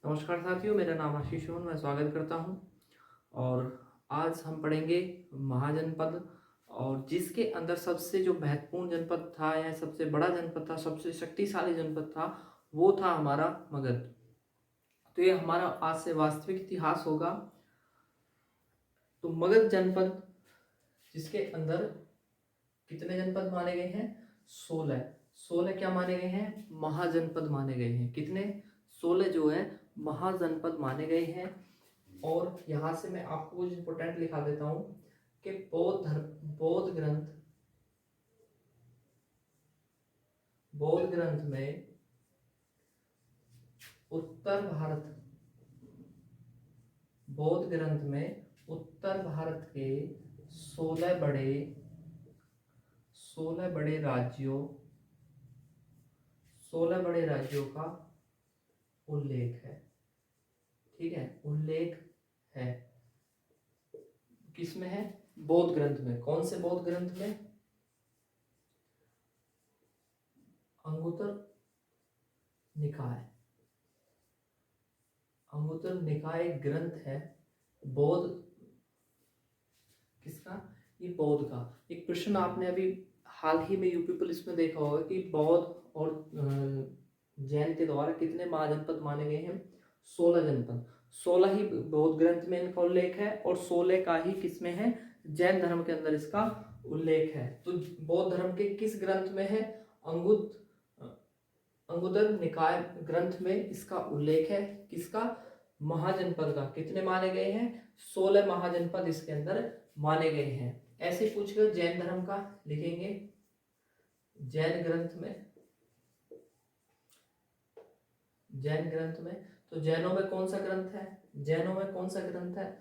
नमस्कार साथियों, मेरा नाम आशीष है। मैं स्वागत करता हूं और आज हम पढ़ेंगे महाजनपद। और जिसके अंदर सबसे जो महत्वपूर्ण जनपद था या सबसे बड़ा जनपद था, सबसे शक्तिशाली जनपद था, वो था हमारा मगध। तो ये हमारा आज से वास्तविक इतिहास होगा। तो मगध जनपद, जिसके अंदर कितने जनपद माने गए हैं? 16। 16 क्या माने गए हैं? महाजनपद माने गए हैं। कितने? 16 जो है महाजनपद माने गए हैं। और यहाँ से मैं आपको कुछ इंपोर्टेंट लिखा देता हूँ कि बौद्ध ग्रंथ में उत्तर भारत बौद्ध ग्रंथ में उत्तर भारत के 16 बड़े राज्यों 16 बड़े राज्यों का उल्लेख है। ठीक है, उल्लेख है। किसमें है? बौद्ध ग्रंथ में। कौन से बौद्ध ग्रंथ में? अंगुत्तर निकाय। अंगुत्तर निकाय एक ग्रंथ है बौद्ध। किसका? ये बौद्ध का। एक प्रश्न आपने अभी हाल ही में यूपी पुलिस में देखा होगा कि बौद्ध और जैन के द्वारा कितने महाजनपद माने गए हैं? 16 जनपद। 16 ही बौद्ध ग्रंथ में इनका उल्लेख है और 16 का ही किसमें है? जैन धर्म के अंदर इसका उल्लेख है। तो बौद्ध धर्म के किस ग्रंथ में है? अंगुत्तर निकाय ग्रंथ में इसका उल्लेख है। किसका? महाजनपद का। कितने माने गए हैं? 16 महाजनपद इसके अंदर माने गए हैं। ऐसे पूछकर जैन धर्म का लिखेंगे। जैन ग्रंथ में तो जैनों में कौन सा ग्रंथ है? जैनों में कौन सा ग्रंथ है?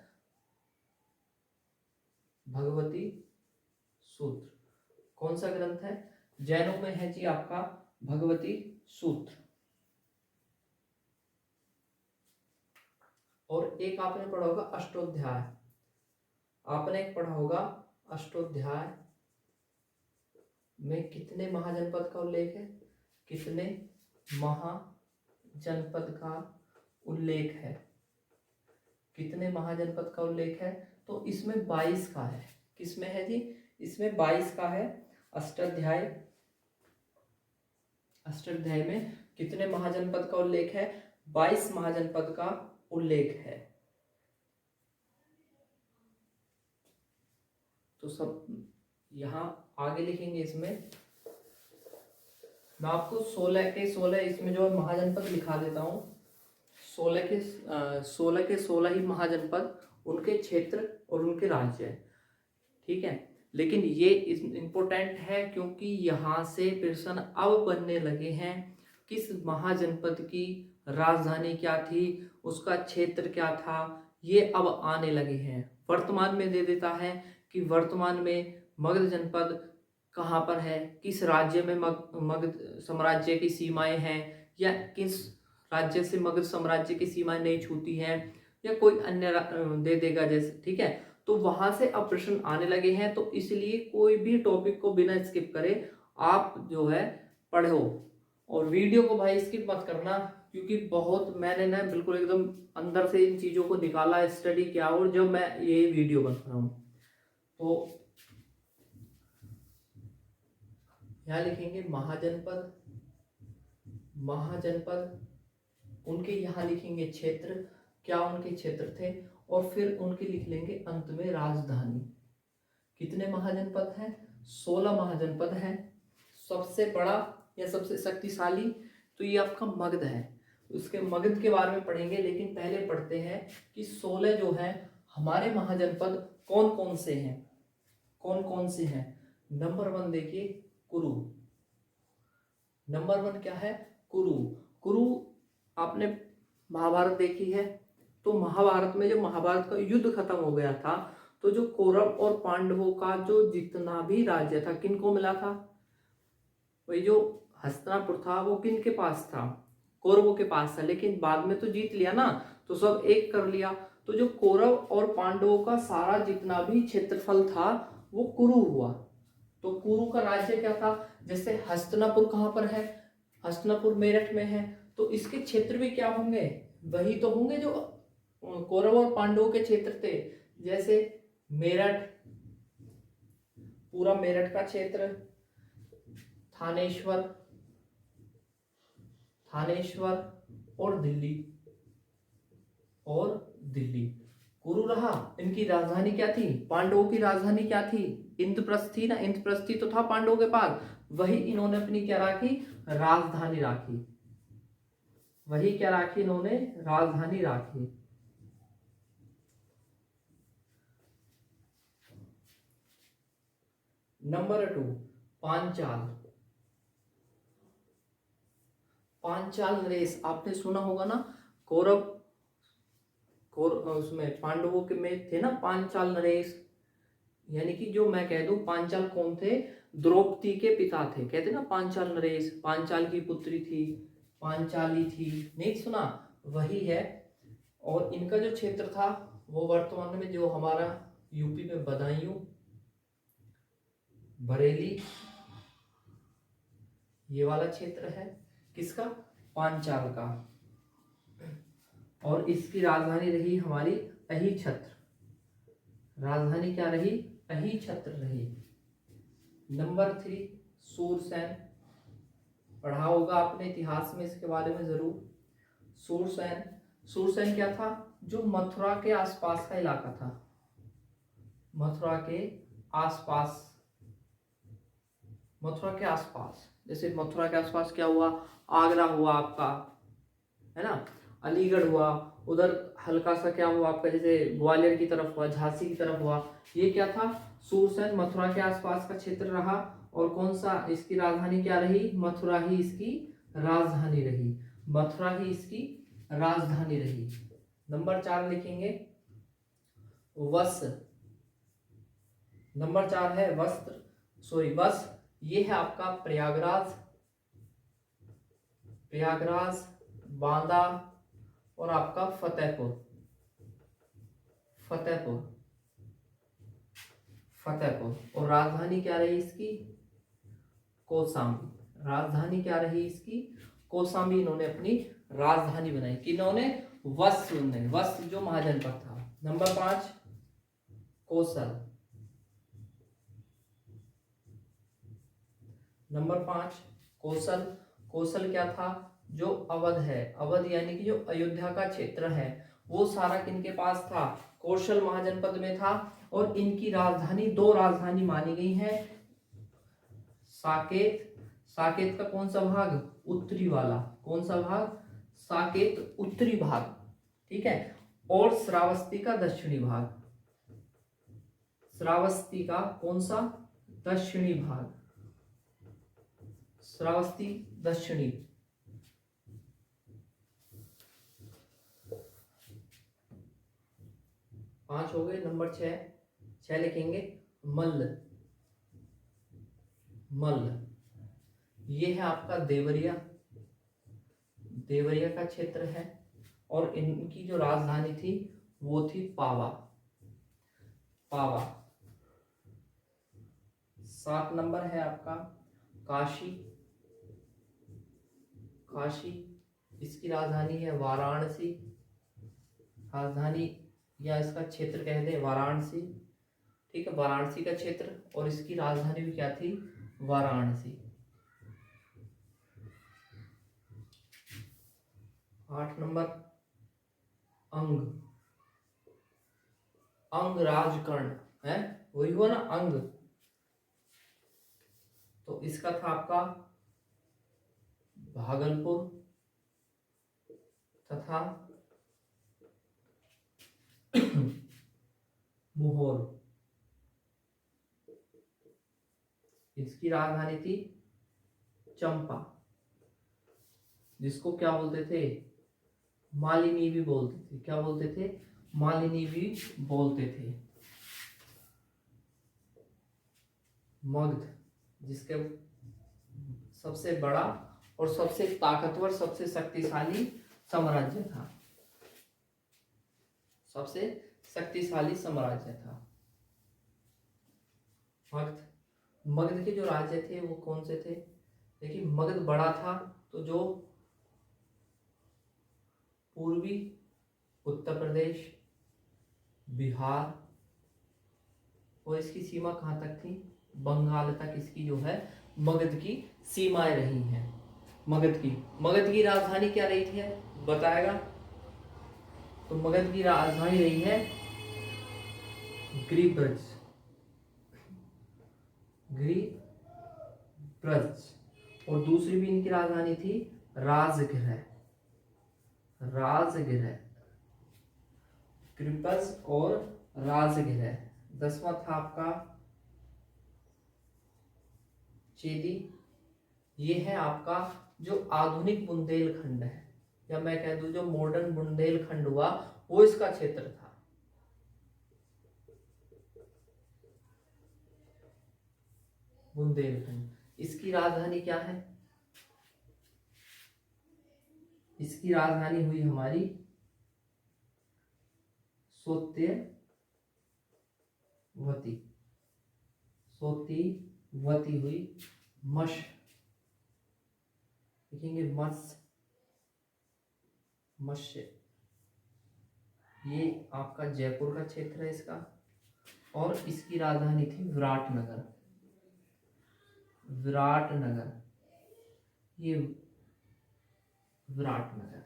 भगवती सूत्र। कौन सा ग्रंथ है? जैनों में है जी आपका भगवती सूत्र। और एक आपने पढ़ा होगा अष्टोध्याय। आपने एक पढ़ा होगा अष्टोध्याय में कितने महाजनपद का उल्लेख है? कितने महाजनपद का उल्लेख है? कितने महाजनपद का उल्लेख है? तो इसमें 22 का है। किसमें है जी? इसमें 22 का है। अष्टाध्याय में कितने महाजनपद का उल्लेख है? 22 महाजनपद का उल्लेख है। तो सब यहां आगे लिखेंगे। इसमें मैं आपको 16 के 16 इसमें जो महाजनपद लिखा देता हूं। 16 के 16 ही महाजनपद, उनके क्षेत्र और उनके राज्य है। ठीक है, लेकिन ये इम्पोर्टेंट है क्योंकि यहाँ से प्रश्न अब बनने लगे हैं। किस महाजनपद की राजधानी क्या थी, उसका क्षेत्र क्या था, ये अब आने लगे हैं। वर्तमान में दे देता है कि वर्तमान में मगध जनपद कहाँ पर है, किस राज्य में मगध साम्राज्य की सीमाएं हैं, या किस राज्य से मगध साम्राज्य की सीमाएं नहीं छूती हैं, या कोई अन्य दे देगा जैसे। ठीक है, तो वहां से अब प्रश्न आने लगे हैं। तो इसलिए कोई भी टॉपिक को बिना स्किप करे आप जो है पढ़ो। और वीडियो को भाई स्किप मत करना, क्योंकि बहुत मैंने ना बिल्कुल एकदम अंदर से इन चीजों को निकाला, स्टडी किया, और जब मैं ये वीडियो बना रहा हूं तो यहाँ लिखेंगे महाजनपद, उनके यहाँ लिखेंगे क्षेत्र, क्या उनके क्षेत्र थे, और फिर उनके लिख लेंगे अंत में राजधानी। कितने महाजनपद हैं? 16 महाजनपद हैं। सबसे बड़ा या सबसे शक्तिशाली तो ये आपका मगध है। उसके मगध के बारे में पढ़ेंगे, लेकिन पहले पढ़ते हैं कि 16 जो है हमारे महाजनपद कौन कौन से हैं। नंबर 1 देखिए, कुरु। नंबर 1 क्या है? कुरु। आपने महाभारत देखी है, तो महाभारत में जब महाभारत का युद्ध खत्म हो गया था, तो जो कौरव और पांडवों का जो जितना भी राज्य था, किनको मिला था? वही जो हस्तिनापुर था, वो किन के पास था? कौरवों के पास था। लेकिन बाद में तो जीत लिया ना, तो सब एक कर लिया। तो जो कौरव और पांडवों का सारा जितना भी क्षेत्रफल था वो कुरु हुआ। तो कुरु का राज्य क्या था? जैसे हस्तिनापुर कहाँ पर है? हस्तिनापुर मेरठ में है। तो इसके क्षेत्र भी क्या होंगे, वही तो होंगे जो कौरव और पांडवों के क्षेत्र थे। जैसे मेरठ, पूरा मेरठ का क्षेत्र, थानेश्वर, और दिल्ली, कुरु रहा। इनकी राजधानी क्या थी, पांडवों की राजधानी क्या थी, इंद्रप्रस्थ थी ना, इंद्रप्रस्थ तो था पांडवों के पास, वही इन्होंने अपनी क्या राखी, राजधानी राखी, इन्होंने राजधानी राखी। नंबर 2, पांचाल। नरेश आपने सुना होगा ना, कौरव उसमें पांडवों के में थे ना पांचाल नरेश, यानी कि जो मैं कह दूं पांचाल कौन थे, द्रौपदी के पिता थे, कहते ना पांचाल नरेश, पांचाल की पुत्री थी, पांचाली थी, नहीं सुना, वही है। और इनका जो क्षेत्र था वो वर्तमान में जो हमारा यूपी में बदायूं, बरेली, ये वाला क्षेत्र है किसका, पांचाल का। और इसकी राजधानी रही हमारी अहिछत्र, राजधानी क्या रही, अहिछत्र रही। नंबर 3, सूरसेन, पढ़ा होगा आपने इतिहास में इसके बारे में जरूर। सूरसेन क्या था, जो मथुरा के आसपास का इलाका था, मथुरा के आसपास, जैसे मथुरा के आसपास क्या हुआ, आगरा हुआ आपका, है ना, अलीगढ़ हुआ, उधर हल्का सा क्या हुआ आपका, जैसे ग्वालियर की तरफ हुआ, झांसी की तरफ हुआ, ये क्या था, सूरसेन मथुरा के आसपास का क्षेत्र रहा। और कौन सा, इसकी राजधानी क्या रही, मथुरा ही इसकी राजधानी रही, नंबर 4 लिखेंगे, वस्त्र। नंबर 4 है बस, ये है आपका प्रयागराज, बांदा और आपका फतेहपुर, और राजधानी क्या रही इसकी, कौशाम्बी, इन्होंने अपनी राजधानी बनाई, किन्होंने, वस्त्र जो महाजनपद था। नंबर 5, कौशल क्या था, जो अवध है, यानी कि जो अयोध्या का क्षेत्र है, वो सारा किनके पास था, कौशल महाजनपद में था। और इनकी राजधानी, 2 राजधानी मानी गई है, साकेत का कौन सा भाग, उत्तरी वाला, कौन सा भाग, साकेत उत्तरी भाग, ठीक है, और श्रावस्ती का दक्षिणी भाग, श्रावस्ती का कौन सा, दक्षिणी भाग, श्रावस्ती दक्षिणी। पांच हो गए। नंबर 6 लिखेंगे, मल्ल, ये है आपका देवरिया का क्षेत्र है। और इनकी जो राजधानी थी वो थी पावा। 7 नंबर है आपका काशी, इसकी राजधानी है वाराणसी, या इसका क्षेत्र कहते हैं वाराणसी, ठीक है, वाराणसी का क्षेत्र, और इसकी राजधानी भी क्या थी, वाराणसी। 8 नंबर अंग राजकर्ण है, वही हुआ ना अंग, तो इसका था आपका भागलपुर तथा मुहोर, इसकी राजधानी थी चंपा, जिसको क्या बोलते थे, मालिनी भी बोलते थे, क्या बोलते थे, मालिनी भी बोलते थे। मगध, जिसके सबसे बड़ा और सबसे ताकतवर, सबसे शक्तिशाली साम्राज्य था, मगध के जो राज्य थे वो कौन से थे, देखिए मगध बड़ा था, तो जो पूर्वी उत्तर प्रदेश, बिहार, और इसकी सीमा कहाँ तक थी? बंगाल तक इसकी जो है मगध की सीमाएं रही हैं। मगध की राजधानी क्या रही थी बताएगा? तो मगध की राजधानी रही है गिरिब्रज। और दूसरी भी इनकी राजधानी थी राजगृह। गिरिब्रज और राजगृह। 10वां था आपका चेदी। ये है आपका जो आधुनिक बुंदेलखंड है, या मैं कह दूं जो मॉडर्न बुंदेलखंड हुआ, वो इसका क्षेत्र था। बुंदेलखंड। इसकी राजधानी क्या है? इसकी राजधानी हुई हमारी सोत्यवती हुई। लिखेंगे मत्स्य। ये आपका जयपुर का क्षेत्र है इसका। और इसकी राजधानी थी विराटनगर। ये विराटनगर।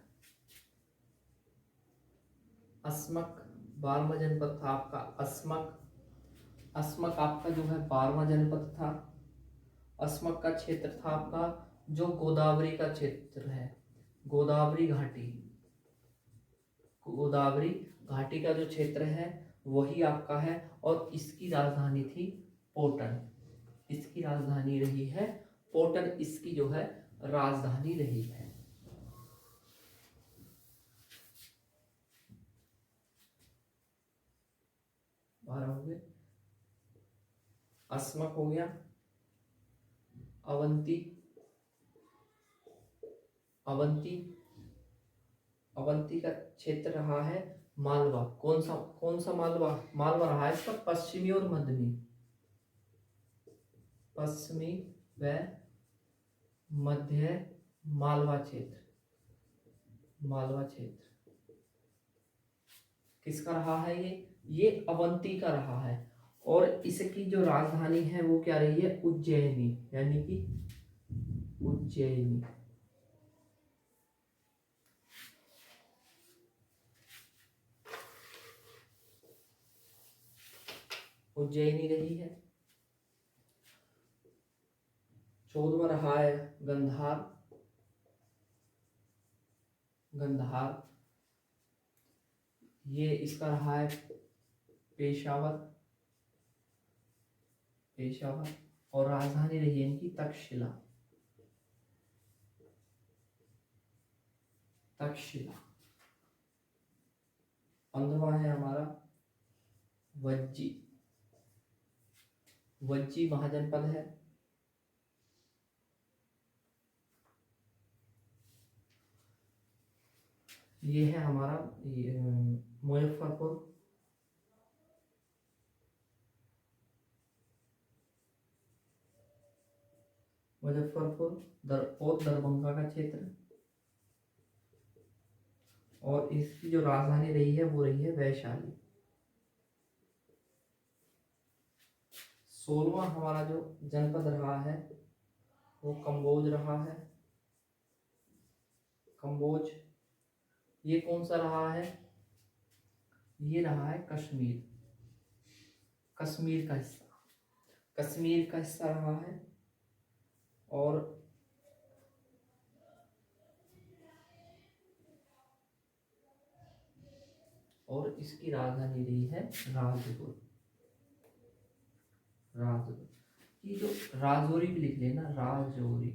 अस्मक 12वां जनपद था आपका अस्मक आपका जो है 12वां जनपद था। अस्मक का क्षेत्र था आपका जो गोदावरी का क्षेत्र है, गोदावरी घाटी का जो क्षेत्र है वही आपका है। और इसकी राजधानी थी पोटन। इसकी राजधानी रही है पोटन, इसकी जो है राजधानी रही है। हो गए, अस्मक हो गया। अवंती का क्षेत्र रहा है मालवा। कौन सा मालवा रहा है इसका? पश्चिमी और पश्चिमी व मध्य मालवा क्षेत्र किसका रहा है? ये अवंती का रहा है। और इसकी जो राजधानी है वो क्या रही है? उज्जैनी, यानी कि उज्जैनी रही है। 14वां रहा है गंधार। ये इसका रहा है पेशावर। और राजधानी रही है इनकी तक्षशिला। 15वां है हमारा वज्जी महाजनपद है। ये है हमारा मुजफ्फरपुर। और दरभंगा का क्षेत्र। और इसकी जो राजधानी रही है वो रही है वैशाली। 16वां हमारा जो जनपद रहा है वो कम्बोज रहा है। ये कौन सा रहा है? ये रहा है कश्मीर का हिस्सा रहा है। और इसकी राजधानी रही है राजपुर। ये जो राजौरी भी लिख लेना, राजौरी,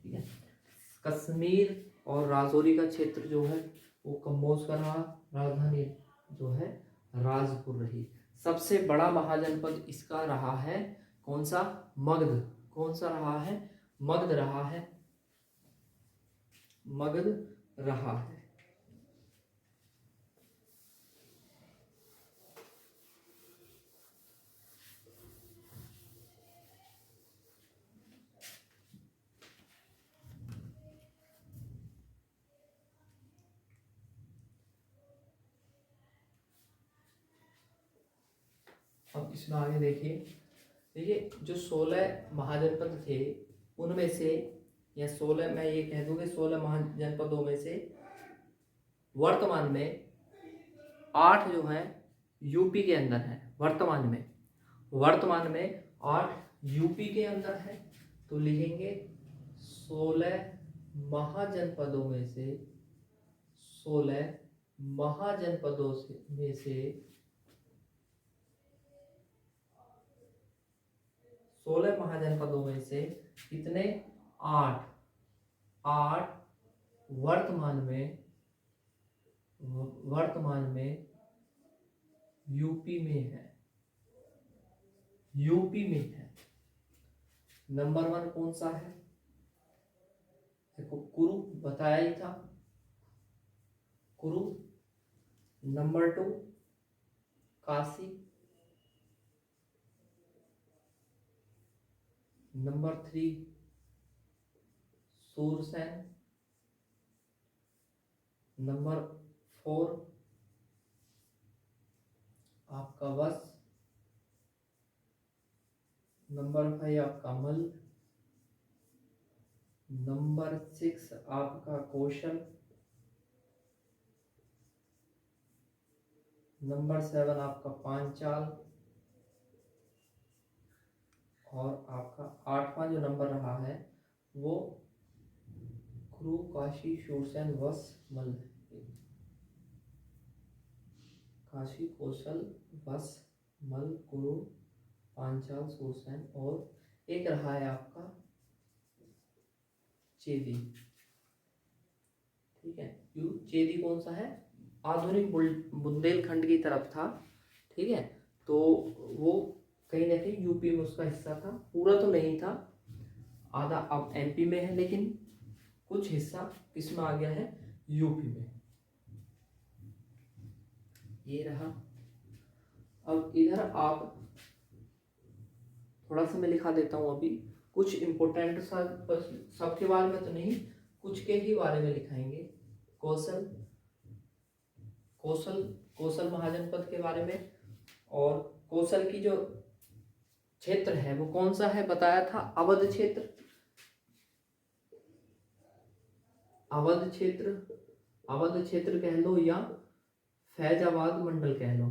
ठीक है। कश्मीर और राजौरी का क्षेत्र जो है वो कम्बोज का रहा। राजधानी जो है राजपुर रही। सबसे बड़ा महाजनपद इसका रहा है कौन सा? मगध। कौन सा रहा है? मगध रहा है। अब इसमें आगे देखिए, देखिए जो 16 महाजनपद थे उनमें से, या 16, मैं ये कह दूं कि 16 महाजनपदों में से वर्तमान में 8 जो है यूपी के अंदर है। वर्तमान में 8 यूपी के अंदर है। तो लिखेंगे 16 महाजनपदों में से, 16 महाजनपदों में से 16 महाजनपदों में से कितने, 8 वर्तमान में यूपी में है। नंबर 1 कौन सा है, देखो कुरु बताया ही था, Kuru. Number 2 Kashi. Number 3 Surasena. Number 4 आपका वश। नंबर 5 आपका मल। नंबर 6 आपका कौशल। नंबर 7 आपका पांचाल। और आपका 8वां जो नंबर रहा है वो कुरु, काशी, शूरसेन, वश, मल। काशी, कौशल, वश, मल, कुरु, पांचाल, शूरसेन, और एक रहा है आपका चेदी। ठीक है, चेदी कौन सा है, आधुनिक बुंदेलखंड की तरफ था। ठीक है, तो वो कहीं ना कहीं यूपी में उसका हिस्सा था, पूरा तो नहीं था, आधा अब एमपी में है, लेकिन कुछ हिस्सा किसमें आ गया है, यूपी में। ये रहा। अब इधर आप थोड़ा सा मैं लिखा देता हूँ अभी, कुछ इंपोर्टेंट सा, बस सबके बारे में तो नहीं, कुछ के ही बारे में लिखाएंगे। कौशल महाजनपद के बारे में, और कौशल की जो क्षेत्र है वो कौन सा है, बताया था अवध क्षेत्र। अवध क्षेत्र कह लो या फैजाबाद मंडल कह लो।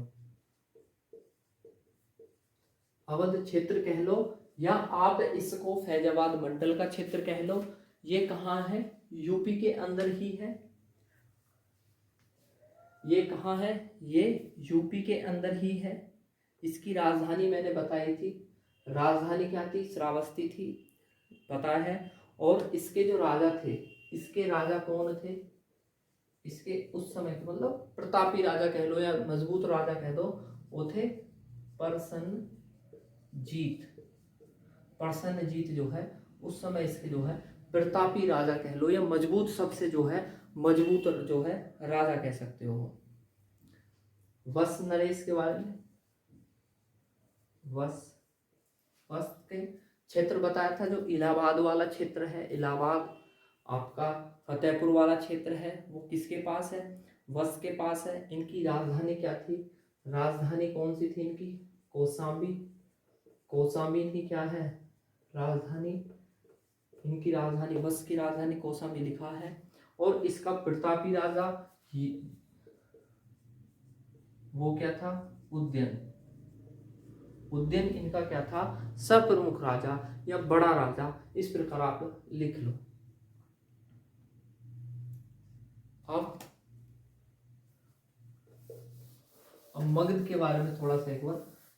अवध क्षेत्र कह लो या आप इसको फैजाबाद मंडल का क्षेत्र कह लो। ये कहाँ है, यूपी के अंदर ही है। ये कहाँ है, ये यूपी के अंदर ही है। इसकी राजधानी मैंने बताई थी, राजधानी क्या थी, श्रावस्ती थी, पता है। और इसके जो राजा थे, इसके राजा कौन थे, इसके उस समय के, मतलब प्रतापी राजा कह लो या मजबूत राजा कह दो, वो थे प्रसन्नजीत जो है, उस समय इसके जो है प्रतापी राजा कह लो या मजबूत, सबसे जो है मजबूत जो है राजा कह सकते हो। वश नरेश के बारे में, वश के क्षेत्र बताया था, जो इलाहाबाद वाला क्षेत्र है, इलाहाबाद आपका फतेहपुर वाला क्षेत्र है, वो किसके पास है, वश के पास है। इनकी राजधानी क्या थी, राजधानी कौन सी थी इनकी, कौशाम्बी इनकी क्या है राजधानी, इनकी राजधानी, वश की राजधानी कौशाम्बी लिखा है। और इसका प्रतापी राजा वो क्या था, उद्यन इनका क्या था, सर्वप्रमुख राजा या बड़ा राजा, इस प्रकार आप लिख लो। अब मगध के बारे में थोड़ा सा एक बार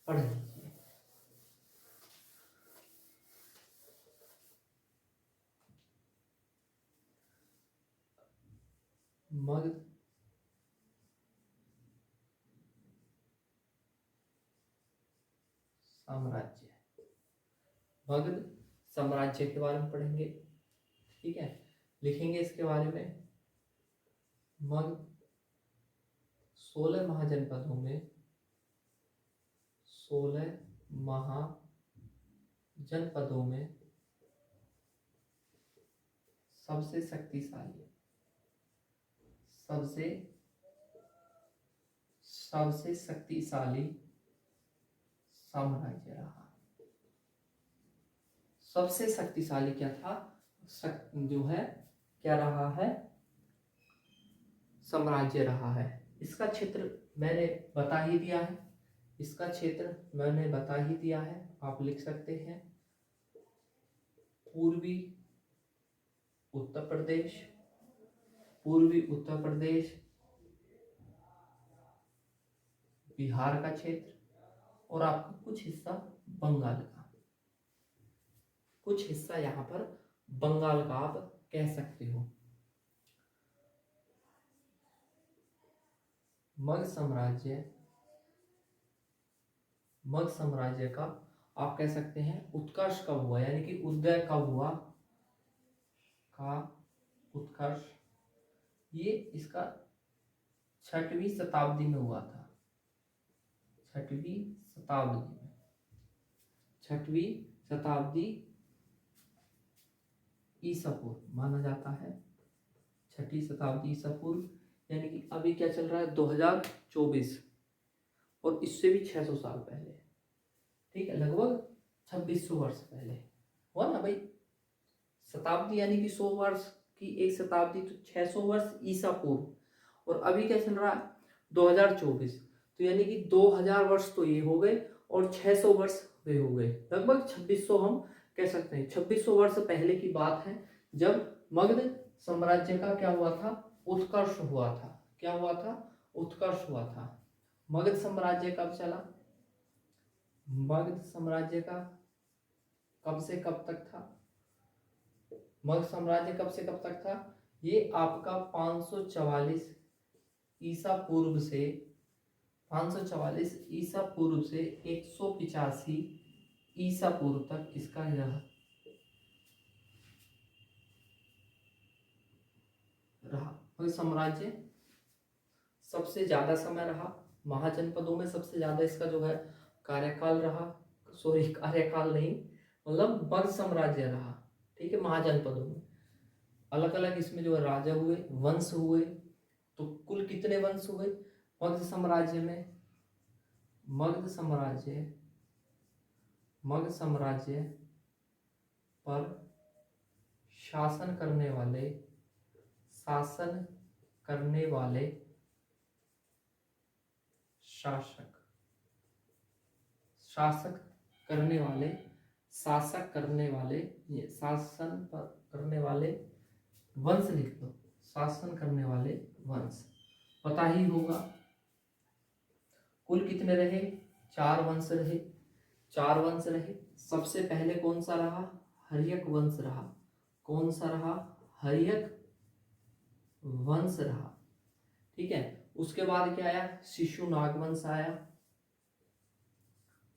पढ़ लीजिए। मगध साम्राज्य, मगध साम्राज्य के बारे में पढ़ेंगे। ठीक है, लिखेंगे इसके बारे में। मगध 16 महाजनपदों में, 16 महाजनपदों में सबसे शक्तिशाली, साम्राज्य रहा। सबसे शक्तिशाली क्या था, जो है क्या रहा है, साम्राज्य रहा है। इसका क्षेत्र मैंने बता ही दिया है, इसका क्षेत्र मैंने बता ही दिया है, आप लिख सकते हैं पूर्वी उत्तर प्रदेश, पूर्वी उत्तर प्रदेश, बिहार का क्षेत्र और आपका कुछ हिस्सा बंगाल का, कुछ हिस्सा यहाँ पर बंगाल का आप कह सकते हो। मगध साम्राज्य का आप कह सकते हैं उत्कर्ष कब हुआ, यानी कि उदय कब हुआ, का उत्कर्ष, ये इसका 6वीं शताब्दी में हुआ था, 6वीं शताब्दी में, 6वीं शताब्दी ईसा पूर्व माना जाता है, 6वीं शताब्दी ईसा पूर्व, यानी कि अभी क्या चल रहा है 2024, और इससे भी 600 साल पहले, ठीक है, लगभग 2600 वर्ष पहले हुआ ना भाई। शताब्दी यानी कि 100 वर्ष की एक शताब्दी, तो 600 वर्ष ईसा पूर्व, और अभी क्या चल रहा है 2024, तो यानी कि 2000 वर्ष तो ये हो गए और 600 वर्ष वे हो गए, लगभग 2600 हम कह सकते हैं। 2600 वर्ष पहले की बात है जब मगध साम्राज्य का क्या हुआ था, उत्कर्ष हुआ था। क्या हुआ था, उत्कर्ष हुआ था। मगध साम्राज्य कब चला, मगध साम्राज्य का कब से कब तक था, मगध साम्राज्य कब से कब तक था, ये आपका 544 ईसा पूर्व से 544 ईसा पूर्व से 185 ईसा पूर्व तक इसका रहा। मगध साम्राज्य सबसे ज्यादा समय रहा, महाजनपदों में सबसे ज्यादा इसका जो है कार्यकाल रहा, सॉरी कार्यकाल नहीं, मतलब मगध साम्राज्य रहा, ठीक है। महाजनपदों में अलग अलग इसमें जो है राजा हुए, वंश हुए, तो कुल कितने वंश हुए मगध साम्राज्य में, मगध साम्राज्य पर शासन करने वाले शासक करने वाले ये शासन करने वाले वंश लिख दो, शासन करने वाले वंश पता ही होगा। कुल कितने रहे, 4 वंश रहे, 4 वंश रहे। सबसे पहले कौन सा रहा, हर्यक वंश रहा। कौन सा रहा, हर्यक वंश रहा, ठीक है। उसके बाद क्या आया, शिशुनाग वंश आया।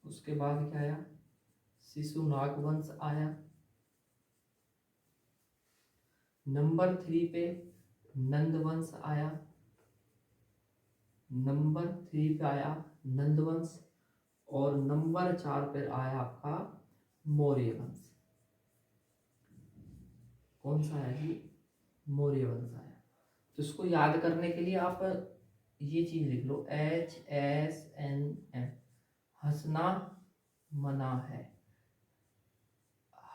उसके बाद क्या आया, शिशुनाग वंश आया। नंबर 3 पे नंद वंश आया, नंबर 3 पे आया नंद वंश, और नंबर 4 पे आया आपका मौर्य वंश। कौन सा आया जी, मौर्य वंश आया। तो इसको याद करने के लिए आप ये चीज लिख लो, HSNM, हंसना मना है,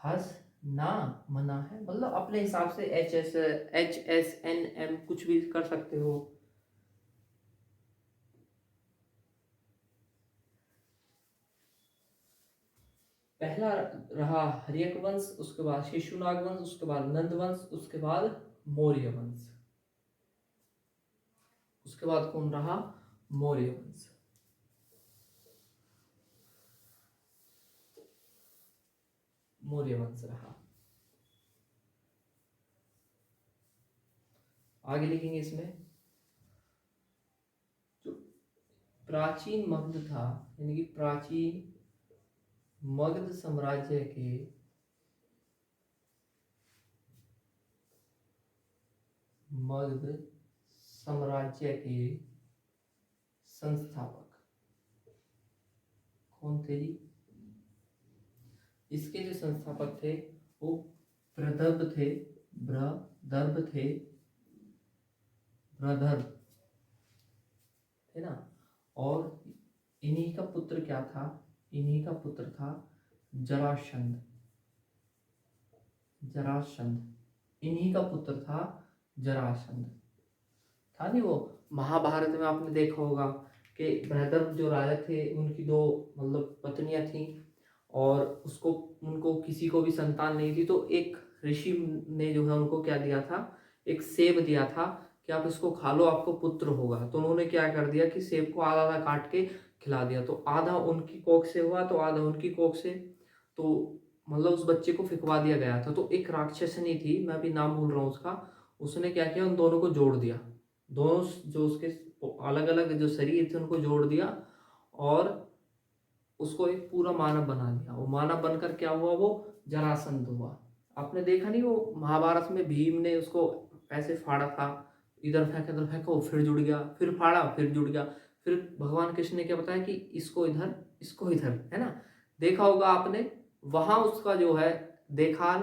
हंसना मना है, मतलब अपने हिसाब से HSNM कुछ भी कर सकते हो। पहला रहा हर्यक वंश, उसके बाद शिशुनाग वंश, उसके बाद नंद वंश, उसके बाद मौर्य वंश, उसके बाद कौन रहा, मौर्य वंश। मौर्य वंश रहा। आगे लिखेंगे इसमें, जो प्राचीन मगध था, यानी कि प्राचीन मगध साम्राज्य के संस्थापक कौन थे जी, इसके जो संस्थापक थे वो प्रदर्भ थे, थे ना। और इन्हीं का पुत्र क्या था, इन्हीं का पुत्र था जरासंध। जरासंध इन्हीं का पुत्र था जरासंध। था नहीं वो महाभारत में आपने देखा होगा कि बृहद्रथ जो राजा थे उनकी दो मतलब पत्नियां थी और उसको उनको किसी को भी संतान नहीं थी, तो एक ऋषि ने जो है उनको क्या दिया था, एक सेब दिया था कि आप इसको खा लो आपको पुत्र होगा। तो उन्होंने क्या कर दिया कि सेब को आधा आधा काट के खिला दिया, तो आधा उनकी कोख से हुआ तो आधा उनकी कोख से, तो मतलब उस बच्चे को फेंकवा दिया गया था। तो एक राक्षसनी थी, मैं अभी नाम भूल रहा हूँ उसका, उसने क्या किया उन दोनों को जोड़ दिया, दोनों जो उसके अलग अलग जो शरीर थे उनको जोड़ दिया और उसको एक पूरा मानव बना दिया। वो मानव बनकर क्या हुआ, वो जरासंध हुआ। आपने देखा नहीं वो महाभारत में भीम ने उसको ऐसे फाड़ा था, इधर फेंका वो फिर जुड़ गया, फिर फाड़ा फिर जुड़ गया, फिर भगवान कृष्ण ने क्या बताया कि इसको इधर इसको इधर, है ना। देखा होगा आपने वहां उसका जो है देखा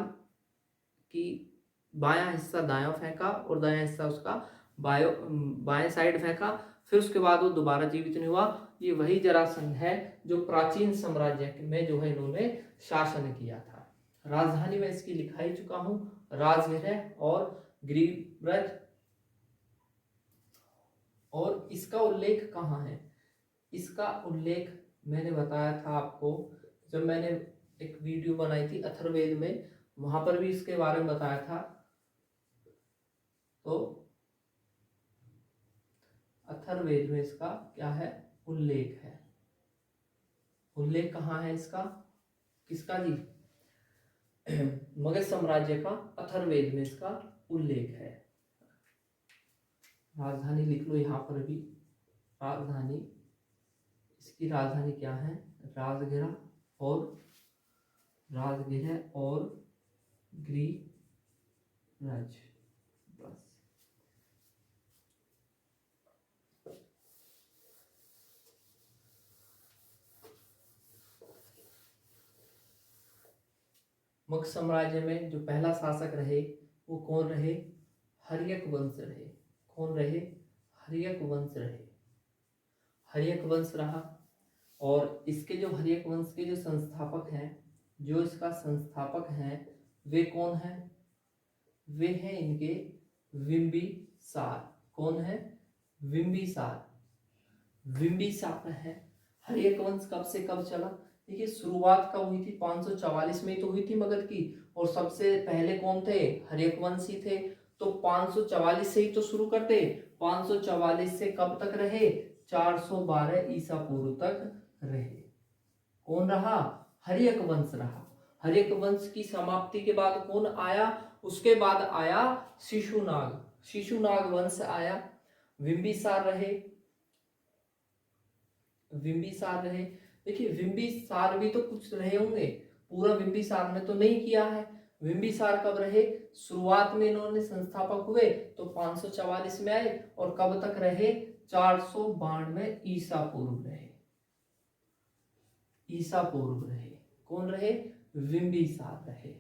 कि बायां हिस्सा दायां फेंका और दायां हिस्सा उसका बाएं साइड फेंका, फिर उसके बाद वो दोबारा जीवित नहीं हुआ। ये वही जरासंध है जो प्राचीन साम्राज्य में जो है इन्होंने शासन किया था। राजधानी में इसकी लिखा ही चुका हूं, राजगृह और गिरिव्रत। और इसका उल्लेख कहाँ है, इसका उल्लेख मैंने बताया था आपको जब मैंने एक वीडियो बनाई थी अथर्ववेद में, वहां पर भी इसके बारे में बताया था। तो अथर्ववेद में इसका क्या है, उल्लेख है। उल्लेख कहाँ है इसका, किसका जी, मगध साम्राज्य का अथर्ववेद में इसका उल्लेख है। राजधानी लिख लो यहाँ पर भी, राजधानी, इसकी राजधानी क्या है, राजगृह और गिरिराज, बस। मगध साम्राज्य में जो पहला शासक रहे वो कौन रहे, हर्यक वंश रहे। कौन रहे, हर्यक वंश रहे, हर्यक वंश रहा। और इसके जो हर्यक वंश के जो संस्थापक हैं, जो इसका संस्थापक हैं वे कौन हैं, वे हैं इनके बिंबिसार। कौन है, बिंबिसार, बिंबिसार है। हर्यक वंश कब से कब चला, देखिए शुरुआत कब हुई थी, 544 में ही तो हुई थी मगध की। और सबसे पहले कौन थे, हर्यक वंशी थे। तो 544 से ही तो शुरू करते, 544 से कब तक रहे, 412 ईसा पूर्व तक रहे। कौन रहा, हर्यक वंश रहा। हर्यक वंश की समाप्ति के बाद कौन आया, उसके बाद आया शिशुनाग, शिशुनाग वंश आया। बिंबिसार रहे, बिंबिसार रहे। देखिए बिंबिसार भी तो कुछ रहे होंगे, पूरा बिंबिसार ने तो नहीं किया है। बिंबिसार कब रहे, शुरुआत में इन्होंने संस्थापक हुए तो 544 में आए और कब तक रहे, 492 ईसा पूर्व रहे, ईसा पूर्व रहे। कौन रहे, बिंबिसार रहे।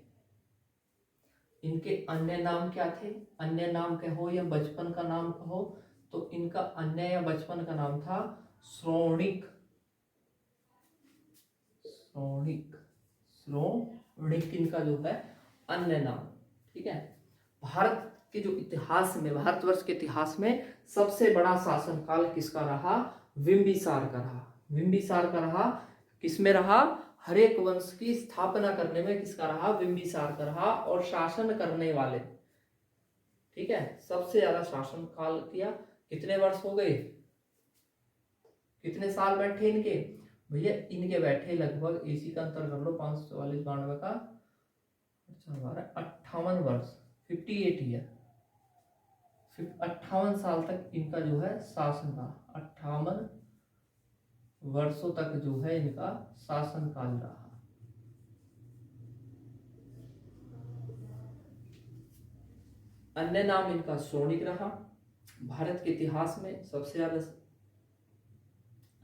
इनके अन्य नाम क्या थे, अन्य नाम कहो या बचपन का नाम कहो, तो इनका अन्य या बचपन का नाम था श्रोणिक, श्रोणिक, श्रोणिक इनका जो है अन्य नाम। ठीक है। भारत के जो इतिहास में, भारतवर्ष के इतिहास में सबसे बड़ा शासनकाल किसका रहा, बिंबिसार का रहा। बिंबिसार का रहा, किसमें रहा, हर्यक वंश की स्थापना करने में किसका रहा, बिंबिसार का रहा। और शासन करने वाले, ठीक है, सबसे ज्यादा शासन काल किया। कितने वर्ष हो गए, कितने साल बैठे इनके, भैया इनके बैठे लगभग, इसी का अंतर कर लो, 544 92 का, अच्छा हमारा 58 वर्ष, 58 ईयर, 58 साल तक इनका जो है शासन रहा। 58 वर्षों तक जो है इनका शासन काल रहा। अन्य नाम इनका श्रोणिक रहा। भारत के इतिहास में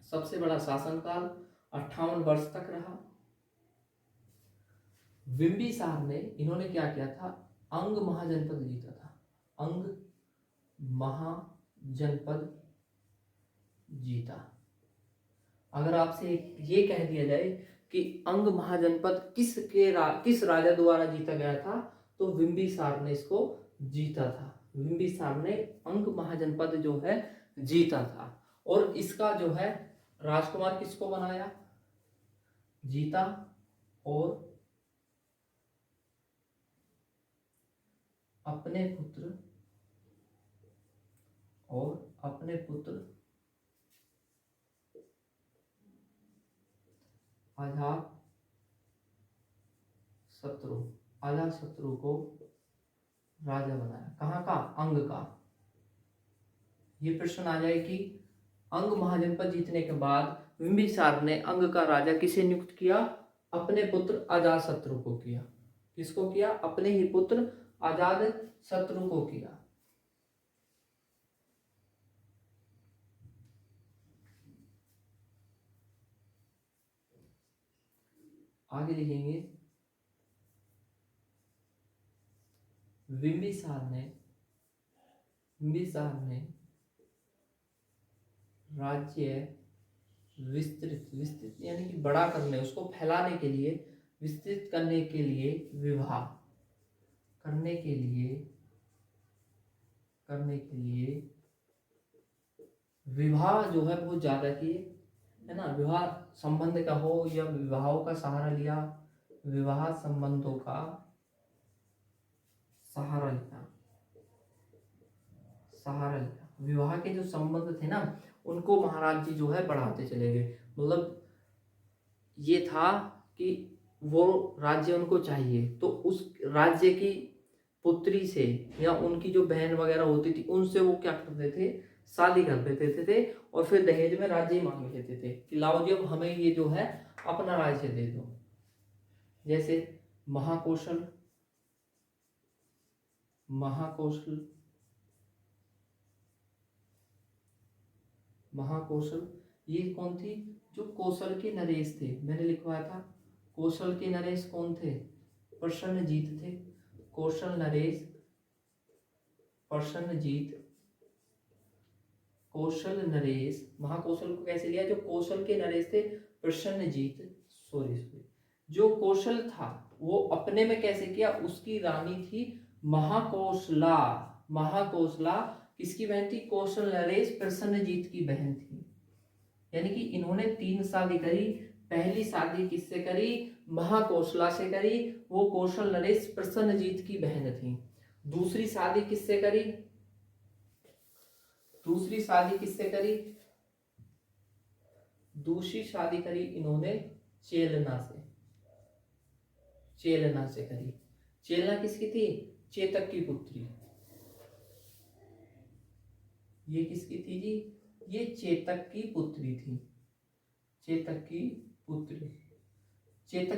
सबसे बड़ा शासनकाल 58 वर्ष तक रहा। बिंबिसार ने, इन्होंने क्या किया था, अंग महाजनपद जीता था, अंग महाजनपद जीता। अगर आपसे ये कह दिया जाए कि अंग महाजनपद किस राजा द्वारा जीता गया था, तो बिंबिसार ने इसको जीता था। बिंबिसार ने अंग महाजनपद जो है जीता था। और इसका जो है राजकुमार किसको बनाया? जीता और अपने पुत्र अजातशत्रु को राजा बनाया। कहाँ का? अंग का। ये प्रश्न आ जाए कि अंग महाजनपद जीतने के बाद बिंबिसार ने अंग का राजा किसे नियुक्त किया? अपने पुत्र अजातशत्रु को किया। किसको किया? अपने ही पुत्र अजातशत्रु को किया। आगे लिखेंगे, बिंबिसार ने राज्य विस्तृत यानी कि बड़ा करने, उसको फैलाने के लिए, विस्तृत करने के लिए, विवाह करने के लिए विवाह जो है बहुत ज्यादा किए, है ना। विवाह संबंध का हो या विवाहों का सहारा लिया, विवाह संबंधों का सहारा लिया। विवाह के जो संबंध थे ना, उनको महाराज जी जो है बढ़ाते चले गए। मतलब ये था कि वो राज्य उनको चाहिए, तो उस राज्य की पुत्री से या उनकी जो बहन वगैरह होती थी, उनसे वो क्या करते थे? शादी कर देते थे और फिर दहेज में राज्य मांग लेते थे कि लाओ जी अब हमें ये जो है अपना राज्य दे दो। जैसे महाकौशल ये कौन थी? जो कौशल के नरेश थे। मैंने लिखवाया था कौशल के नरेश कौन थे? प्रसन्नजीत थे। कौशल नरेश महाकौशल को कैसे लिया? जो कौशल के नरेश थे प्रसन्नजीत, जो कौशल था वो अपने में कैसे किया? उसकी रानी थी महाकौशला किसकी बहन थी? कौशल नरेश प्रसन्नजीत की बहन थी। यानी कि इन्होंने 3 शादी करी। पहली शादी किससे करी? महाकौशला से करी, वो कौशल नरेश प्रसन्नजीत की बहन थी। दूसरी शादी किससे करी? दूसरी शादी करी इन्होंने चेलना से करी। चेलना किसकी थी? चेतक की पुत्री। ये किसकी थी जी? ये चेतक की पुत्री थी। चेतक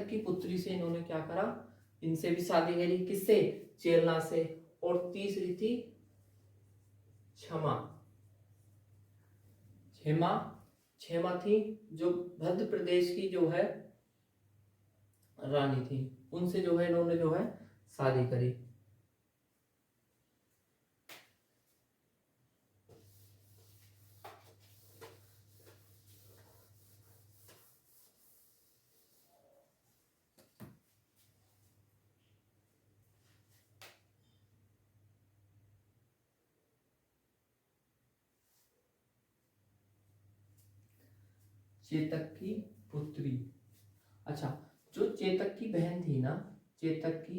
की पुत्री से इन्होंने क्या करा? इनसे भी शादी करी। किससे? चेलना से। और तीसरी थी क्षेमा थी, जो मध्य प्रदेश की जो है रानी थी। उनसे जो है इन्होंने जो है शादी करी। चेतक की पुत्री। अच्छा, जो चेतक की बहन थी ना, चेतक की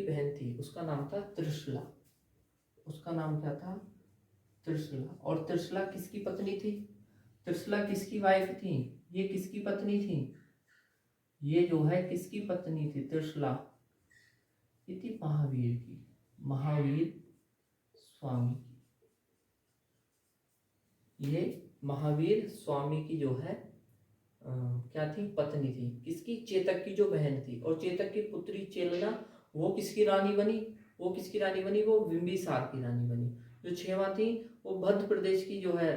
बहन थी, उसका नाम था त्रिशला। उसका नाम क्या था? त्रिशला। और त्रिशला किसकी पत्नी थी? त्रिशला किसकी वाइफ थी? ये किसकी पत्नी थी? ये जो है किसकी पत्नी थी? त्रिशला ये थी महावीर स्वामी। ये महावीर स्वामी की जो है क्या थी? पत्नी थी। किसकी? चेतक की जो बहन थी। और चेतक की पुत्री चेलना वो किसकी रानी बनी? वो बिंबिसार की रानी बनी। जो क्षेमा थी वो मध्य प्रदेश की जो है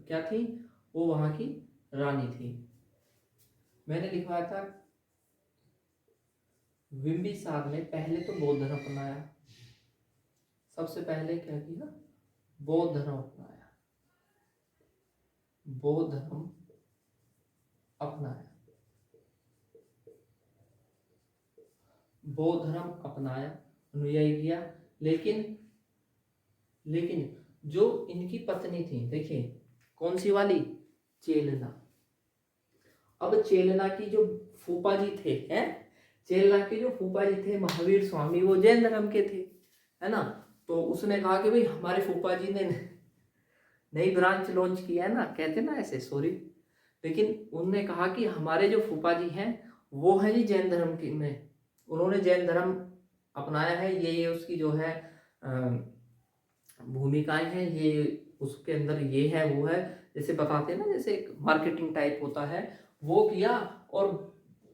क्या थी? वो वहां की रानी थी। मैंने लिखवाया था बिंबिसार ने पहले तो बौद्ध धर्म अपनाया, सबसे पहले क्या किया, बौद्ध धर्म अपनाया, बौद्ध धर्म अपनाया, बौद्ध धर्म अपनाया, अनुयायी किया। लेकिन जो इनकी पत्नी थी, देखिए कौन सी वाली, चेलना। अब चेलना की जो फूफा जी थे, हैं, चेलना के जो फूफा जी थे महावीर स्वामी, वो जैन धर्म के थे, है ना। तो उसने कहा कि भाई हमारे फूफा जी ने नई ब्रांच लॉन्च किया है ना, कहते ना ऐसे, सॉरी, लेकिन उन्होंने कहा कि हमारे जो फूफा जी हैं वो है जी जैन धर्म की में, उन्होंने जैन धर्म अपनाया है, ये उसकी जो है भूमिकाएं हैं, ये उसके अंदर ये है वो है, जैसे बताते हैं ना, जैसे मार्केटिंग टाइप होता है, वो किया। और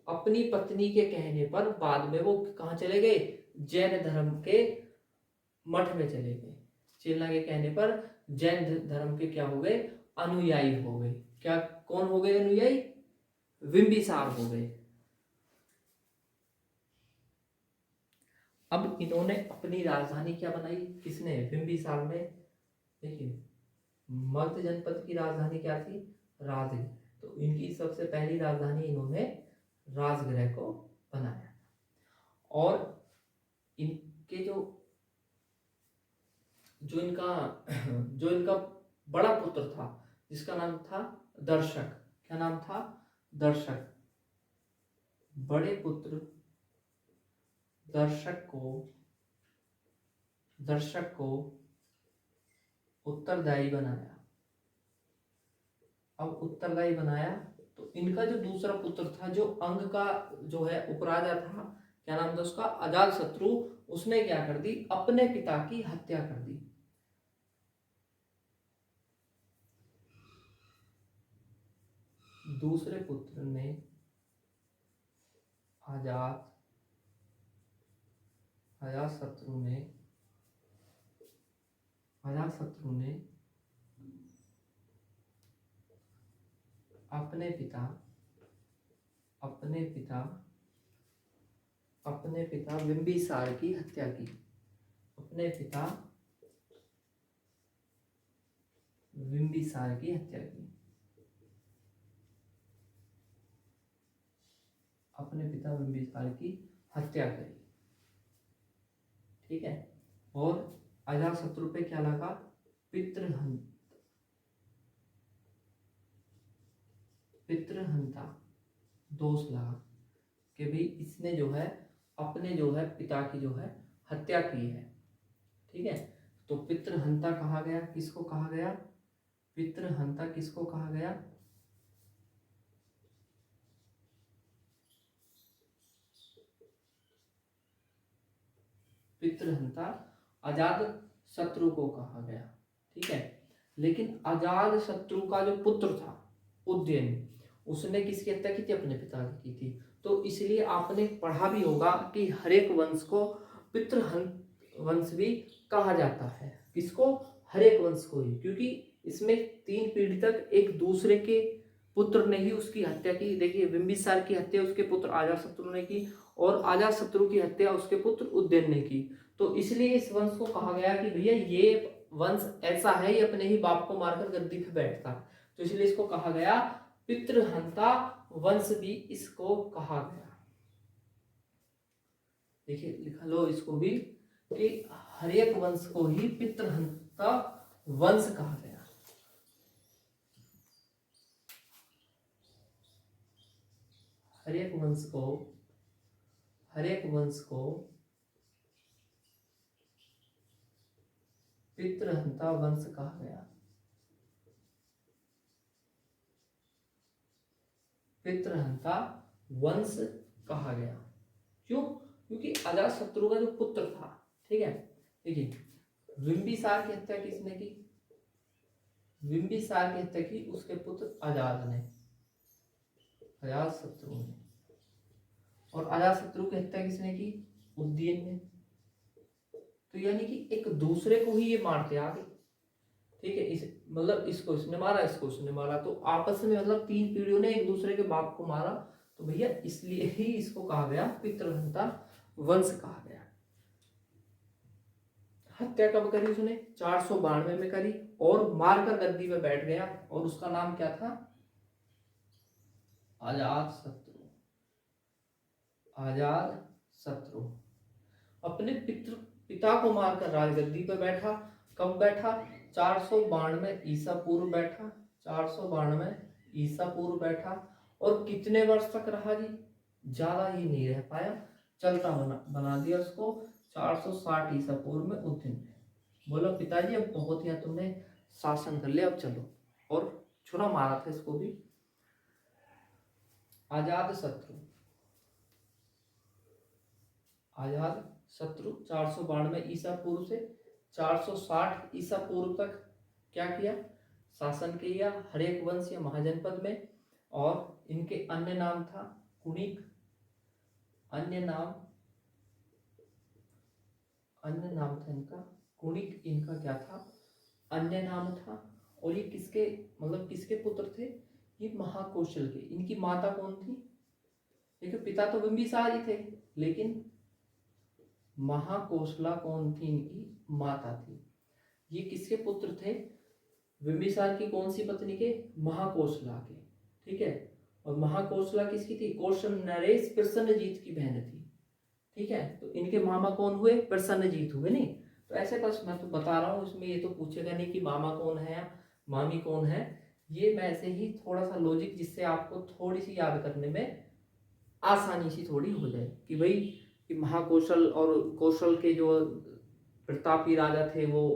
अपनी पत्नी के कहने पर बाद में वो कहाँ चले गए, जैन धर्म के मठ में चले गए। चेला के कहने पर जैन धर्म के क्या हो गए, अनुयायी हो गए। क्या, कौन हो गए अनुयायी, बिंबिसार हो गए। अब इन्होंने अपनी राजधानी क्या बनाई, किसने, बिंबिसार ने। देखिए मगध जनपद की राजधानी क्या थी, राजगृह। तो इनकी सबसे पहली राजधानी इन्होंने राजगृह को बनाया। और इनके जो इनका बड़ा पुत्र था, जिसका नाम था दर्शक, क्या नाम था, दर्शक। बड़े पुत्र दर्शक को उत्तरदायी बनाया। अब उत्तरदायी बनाया तो इनका जो दूसरा पुत्र था, जो अंग का जो है उपराजा था, क्या नाम था उसका, अजातशत्रु, उसने क्या कर दी, अपने पिता की हत्या कर दी। दूसरे पुत्र ने अजातशत्रु ने अपने पिता बिंबिसार की हत्या की। अपने पिता बिंबिसार की हत्या की। अपने पिता बिंबिसार की हत्या करी, ठीक है। और अजातशत्रु पे क्या लगा, पितृहंता दोष लगा कि भाई इसने जो है अपने जो है पिता की जो है हत्या की है, ठीक है। तो पितृहंता कहा गया, किसको कहा गया, पितृहंता किसको कहा गया, पितृहंता अजातशत्रु को कहा गया, ठीक है। लेकिन अजातशत्रु का जो पुत्र था उदयन, उसने किसकी हत्या की थी, अपने पिता की थी। तो इसलिए आपने पढ़ा भी होगा कि हर एक वंश को पितृहंत वंश भी कहा जाता है। किसको, हर एक वंश को ही, क्योंकि इसमें 3 पीढ़ी तक एक दूसरे के पुत्र ने ही उसकी हत्या की। देखिए बिंबिसार की हत्या उसके पुत्र अजातशत्रु ने की, और अजातशत्रु की हत्या उसके पुत्र उदयन ने की। तो इसलिए इस वंश को कहा गया कि भैया ये वंश ऐसा है, ये अपने ही बाप को मारकर गद्दी पे बैठता, तो इसलिए इसको कहा गया पितृहंता वंश भी इसको कहा गया। देखिए लिखा लो इसको भी कि हर एक वंश को ही पितृहंता वंश कहा गया। हर एक वंश को पितृहंता वंश कहा गया। पितृहंता वंश कहा गया, क्यों, क्योंकि अजातशत्रु का जो पुत्र था, ठीक है। देखिए बिंबिसार की हत्या किसने की, बिंबिसार की हत्या की उसके पुत्र अजात ने, अजातशत्रु ने। और अजातशत्रु की हत्या किसने की, उदयन ने। तो यानी कि एक दूसरे को ही ये मारते आगे, ठीक है। इस मतलब इसको इसने मारा, इसको इसने मारा, तो आपस में मतलब 3 पीढ़ियों ने एक दूसरे के बाप को मारा। तो भैया इसलिए ही इसको कहा गया पितृहंता वंश कहा गया। हत्या कब करी उसने? 492 में करी और मारकर गद्दी पे बैठ गया। और उसका नाम क्या था? अजात शत्रु। अजात शत्रु अपने पिता को मारकर राजगद्दी पर बैठा। कब बैठा? 492 ईसा पूर्व बैठा। 492 ईसा पूर्व बैठा। और कितने वर्ष तक रहा जी? ज्यादा ही नहीं रह पाया, चलता बना दिया उसको 460 ईसा पूर्व में उस दिन। बोलो पिताजी अब बहुत ही तुमने शासन कर लिया, अब चलो। और छुरा मारा था इसको भी। आजाद शत्रु, आजाद शत्रु 492 ईसा पूर्व से 460 ईसा पूर्व तक क्या किया? शासन किया हरेक वंश या महाजनपद में। और इनके अन्य नाम था कुणिक। अन्य नाम था इनका कुणिक। इनका क्या था? अन्य नाम था। और ये किसके मतलब किसके पुत्र थे? ये महाकौशल के। इनकी माता कौन थी? देखो पिता तो बिंबिसार ही थे, लेकिन महाकौशला कौन थी? इनकी माता थी। ये किसके पुत्र थे? बिंबिसार की कौन सी पत्नी के? महाकौशला के। ठीक है। और महाकौशला किसकी थी? कौशल नरेश प्रसन्नजीत की बहन थी। ठीक है। तो इनके मामा कौन हुए? प्रसन्नजीत हुए। नहीं तो ऐसे बस मैं तो बता रहा हूँ, इसमें ये तो पूछेगा नहीं कि मामा कौन है या मामी कौन है। ये मैं ऐसे ही थोड़ा सा लॉजिक, जिससे आपको थोड़ी सी याद करने में आसानी सी थोड़ी हो जाए कि भाई कि महाकौशल और कौशल के जो प्रतापी राजा थे वो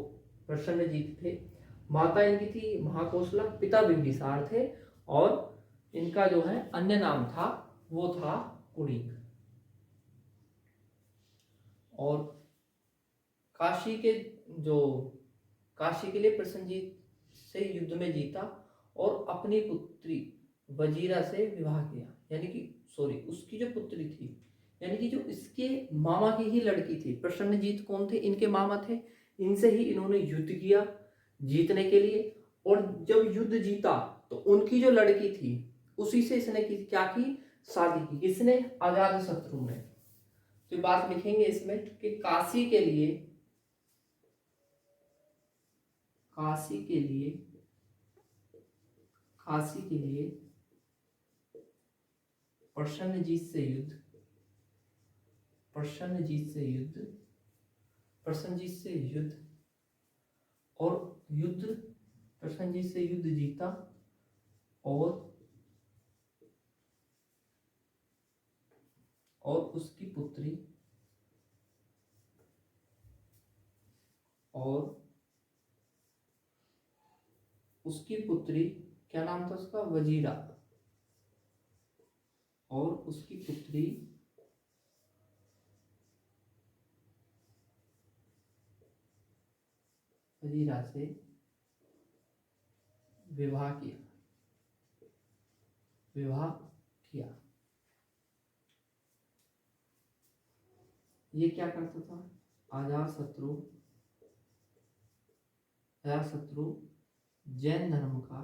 प्रसन्नजीत थे। माता इनकी थी महाकौशला, पिता बिंबिसार थे। और इनका जो है अन्य नाम था वो था कुणिक। और काशी के जो काशी के लिए प्रसन्नजीत से युद्ध में जीता और अपनी पुत्री वजीरा से विवाह किया। यानी कि सॉरी, उसकी जो पुत्री थी, यानी कि जो इसके मामा की ही लड़की थी। प्रसन्नजीत कौन थे? इनके मामा थे। इनसे ही इन्होंने युद्ध किया जीतने के लिए। और जब युद्ध जीता तो उनकी जो लड़की थी उसी से इसने क्या की? शादी की। किसने? अजात शत्रु ने। तो बात लिखेंगे इसमें कि काशी के लिए प्रसन्नजीत से युद्ध और प्रसन्नजीत से युद्ध जीता। और उसकी पुत्री क्या नाम था उसका? वजीरा। और उसकी पुत्री वजीरा से विवाह किया। ये क्या करता था? अजात शत्रु जैन धर्म का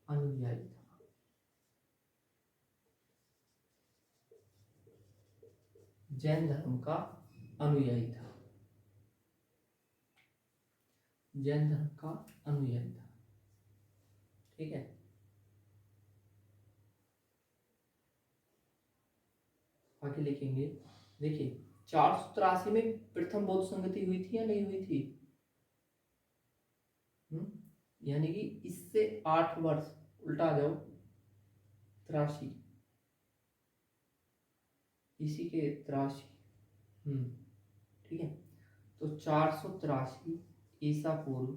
अनुयायी था। जैन धर्म का अनुयायी था। ठीक है। आगे लिखेंगे। देखिए 483 में प्रथम बौद्ध संगति हुई थी या नहीं हुई थी? यानी कि इससे 8 वर्ष उल्टा आ जाओ, 83 इसी के 83। ठीक है। तो 483 ईसा पूर्व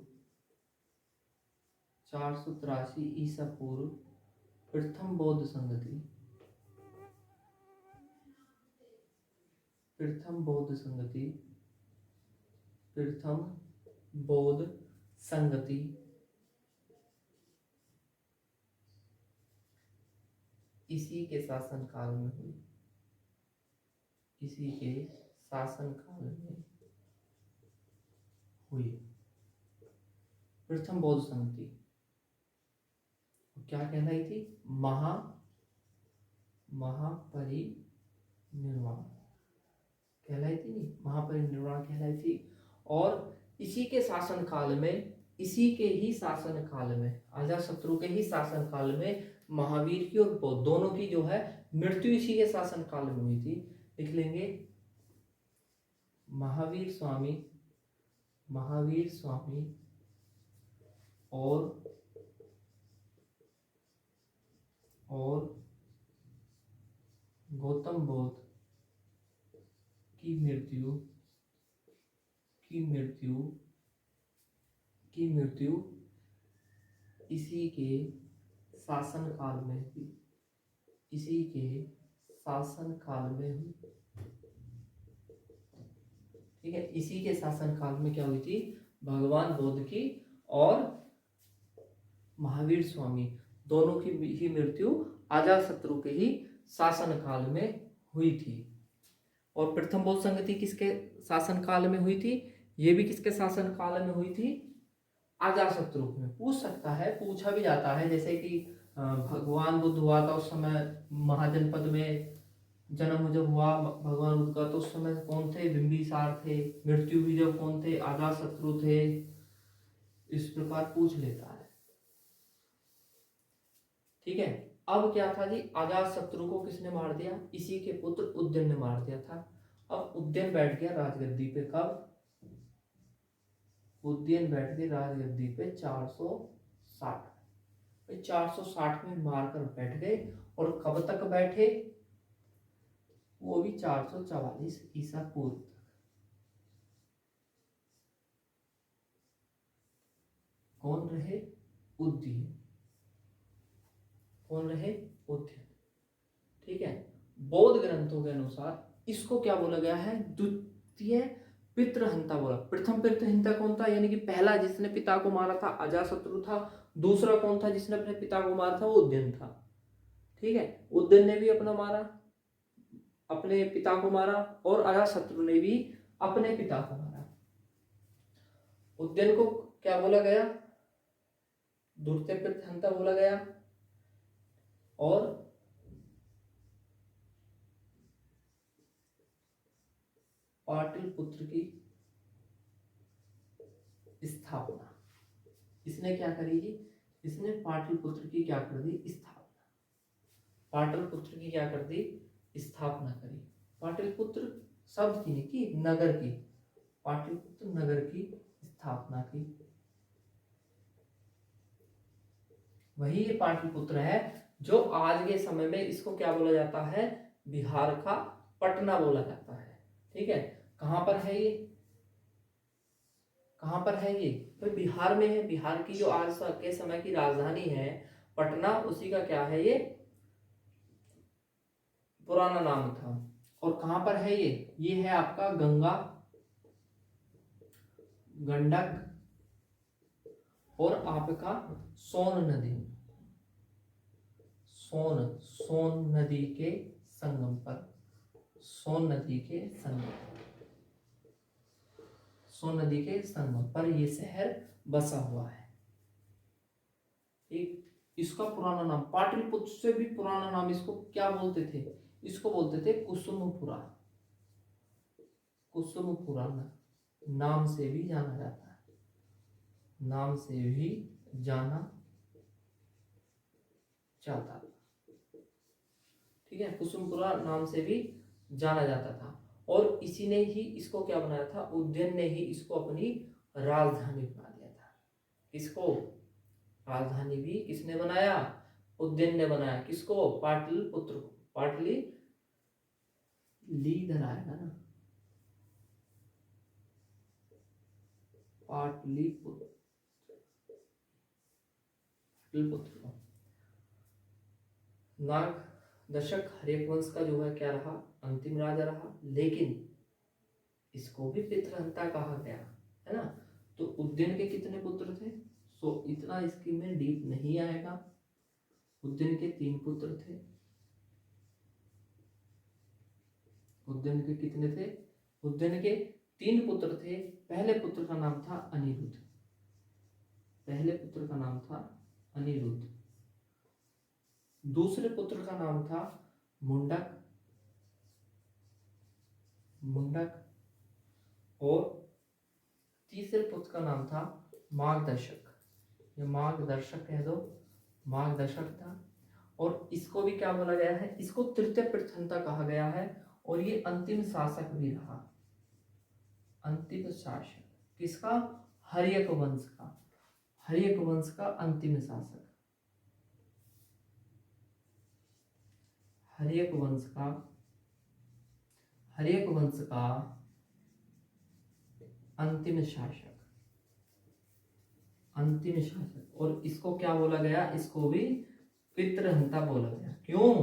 प्रथम बौद्ध संगति इसी के शासन काल में हुई। प्रथम बौद्ध संगति क्या कहलाई थी? महापरिनिर्वाण कहलाई थी, नहीं, महापरिनिर्वाण कहलाई थी। और इसी के शासन काल में, इसी के ही शासन काल में, अजातशत्रु के ही शासन काल में महावीर की और बौद्ध दोनों की जो है मृत्यु इसी के शासन काल में हुई थी। लिख लेंगे महावीर स्वामी और गौतम बुद्ध की मृत्यु इसी के शासन काल में हुई। ठीक है, इसी के शासन काल में क्या हुई थी, भगवान बुद्ध की और महावीर स्वामी दोनों की ही मृत्यु अजातशत्रु के ही शासन काल में हुई थी। और प्रथम बौद्ध संगति किसके शासन काल में हुई थी, ये भी किसके शासन काल में हुई थी, अजातशत्रु में। पूछ सकता है, पूछा भी जाता है, जैसे कि भगवान बुद्ध हुआ था उस समय महाजनपद में जन्म जब हुआ भगवान बुद्ध का, तो उस समय कौन थे, बिंबिसार थे। मृत्यु भी जब कौन थे, अजातशत्रु थे। इस प्रकार पूछ लेता है। ठीक है, अब क्या था जी, अजातशत्रु को किसने मार दिया, इसी के पुत्र उदयन ने मार दिया था। अब उदयन बैठ गया राजगद्दी पे, कब, उदयन बैठ गए राजगद्दी पे 460 में मारकर बैठ गए। और कब तक बैठे, वो भी 444 ईसा पूर्व तक। कौन रहे, उदयन। ठीक है, बौद्ध ग्रंथों के अनुसार इसको क्या बोला गया है, द्वितीय पितृहंता बोला। प्रथम पितृहंता कौन था, यानी कि पहला जिसने पिता को मारा था अजातशत्रु था। दूसरा कौन था जिसने अपने पिता को मारा था, वो उदयन था। ठीक है, उदयन ने भी अपने पिता को मारा और अजातशत्रु ने भी अपने पिता को मारा। उदयन को क्या बोला गया, द्वितीय पितृहंता बोला गया। और पाटलिपुत्र की स्थापना इसने क्या करी जी, इसने पाटलिपुत्र की क्या कर दी, स्थापना। पाटलिपुत्र की क्या कर दी, स्थापना करी। पाटलिपुत्र शब्द की नहीं की, नगर की, पाटलिपुत्र नगर की स्थापना की। वही ये पाटलिपुत्र है जो आज के समय में इसको क्या बोला जाता है, बिहार का पटना बोला जाता है। ठीक है, कहां पर है ये, तो बिहार में है। बिहार की जो आज के समय की राजधानी है पटना, उसी का क्या है, ये पुराना नाम था। और कहां पर है ये है आपका गंगा, गंडक और आपका सोन नदी, सोन नदी के संगम पर, सोन नदी के संगम पर ये शहर बसा हुआ है। एक इसका पुराना नाम, पाटलिपुत्र से भी पुराना नाम इसको क्या बोलते थे, इसको बोलते थे कुसुमपुरा। कुसुमपुरा नाम से भी जाना जाता है, नाम से भी जाना जाता था। ठीक है, कुसुमपुरा नाम से भी जाना जाता था। और इसी ने ही इसको क्या बनाया था, उदयन ने ही इसको अपनी राजधानी बना दिया था। इसको राजधानी भी किसने बनाया, उदयन ने बनाया। किसको, पाटलिपुत्र को। पाटली ली इधर आएगा ना, पाटलिपुत्र को। नाग दशक हर्यवंश का जो है क्या रहा, अंतिम राजा रहा। लेकिन इसको भी पितृहंता कहा गया है ना। तो उदयन के कितने पुत्र थे, सो इतना इसकी में डीप नहीं आएगा। उदयन के 3 पुत्र थे। उदयन के कितने थे, उदयन के 3 पुत्र थे। पहले पुत्र का नाम था अनिरुद्ध। दूसरे पुत्र का नाम था मुंडक, और तीसरे पुत्र का नाम था मार्गदर्शक। ये मार्गदर्शक कह दो, मार्गदर्शक था। और इसको भी क्या बोला गया है, इसको तृतीय प्रथनता कहा गया है, और ये अंतिम शासक भी रहा। अंतिम शासक किसका, हर्यक वंश का, हर्यक वंश का अंतिम शासक, हर्यक वंश का, हर्यक वंश का अंतिम शासक, अंतिम शासक। और इसको क्या बोला गया, इसको भी पितृहंता बोला गया। क्यों,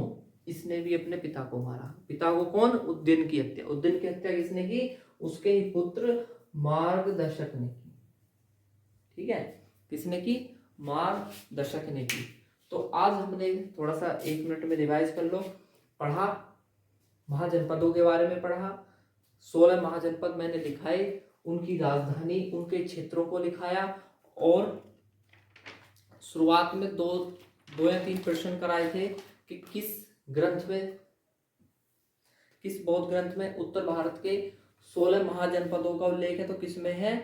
इसने भी अपने पिता को मारा। पिता को कौन, उद्यन की हत्या, उद्यन की हत्या किसने की, उसके ही पुत्र मार्गदर्शक ने की। ठीक है, किसने की, मार्गदर्शक ने की। तो आज हमने थोड़ा सा 1 मिनट में रिवाइज कर लो। पढ़ा, महाजनपदों के बारे में पढ़ा, 16 महाजनपद मैंने लिखाए, उनकी राजधानी, उनके क्षेत्रों को लिखाया, और शुरुआत में दो या तीन प्रश्न कराए थे कि किस ग्रंथ में, किस बौद्ध ग्रंथ में उत्तर भारत के 16 महाजनपदों का उल्लेख है, तो किस में है,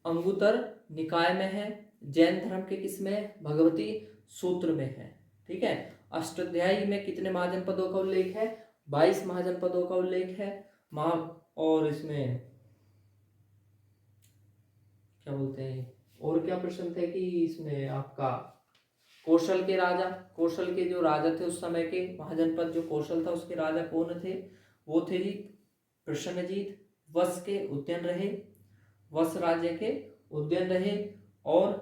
अंगुत्तर निकाय में है। जैन धर्म के किस में, भगवती सूत्र में है। ठीक है, अष्टाध्यायी में कितने महाजनपदों का उल्लेख है, 22 महाजनपदों का उल्लेख है। और इसमें क्या बोलते हैं, और क्या प्रश्न थे कि इसमें आपका कौशल के राजा, कौशल के जो राजा थे उस समय के, महाजनपद जो कौशल था उसके राजा कौन थे, वो थे जी प्रसन्नजीत। वश के उद्यन रहे, वश राज्य के उद्यन रहे। और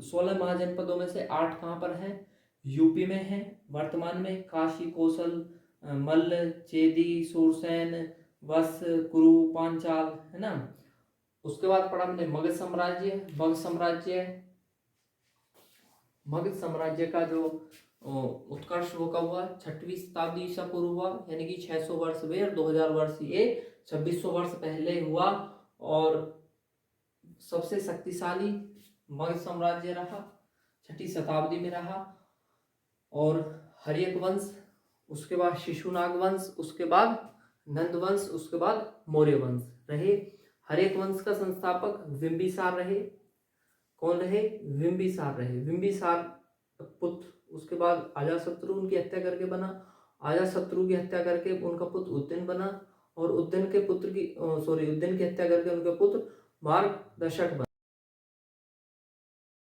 16 महाजनपदों में से 8 कहाँ पर हैं, यूपी में है वर्तमान में, काशी, कौशल, मल्ल, चेदी, सूरसेन, वश, कुरु, पांचाल, है ना। उसके बाद पढ़ा हमने मगध साम्राज्य। मगध साम्राज्य, मगध साम्राज्य का जो उत्कर्ष वो कब हुआ, 6वीं शताब्दी ईसा पूर्व हुआ, यानी कि 600 वर्ष वे और 2000 वर्ष ये, 2600 वर्ष पहले हुआ। और सबसे शक्तिशाली मगध साम्राज्य रहा, 6वीं शताब्दी में रहा। और हर्यक वंश, उसके बाद शिशुनाग वंश, उसके बाद नंद वंश, उसके बाद मौर्य वंश रहे। हर्यक वंश का संस्थापक बिंबिसार रहे। कौन रहे, बिंबिसार रहे। बिंबिसार पुत्र, उसके बाद अजातशत्रु उनकी हत्या करके बना, अजातशत्रु की हत्या करके उनका पुत्र उद्यन बना, और उद्यन के पुत्र की उद्यन की हत्या करके उनके पुत्र मार्गदर्शक बना।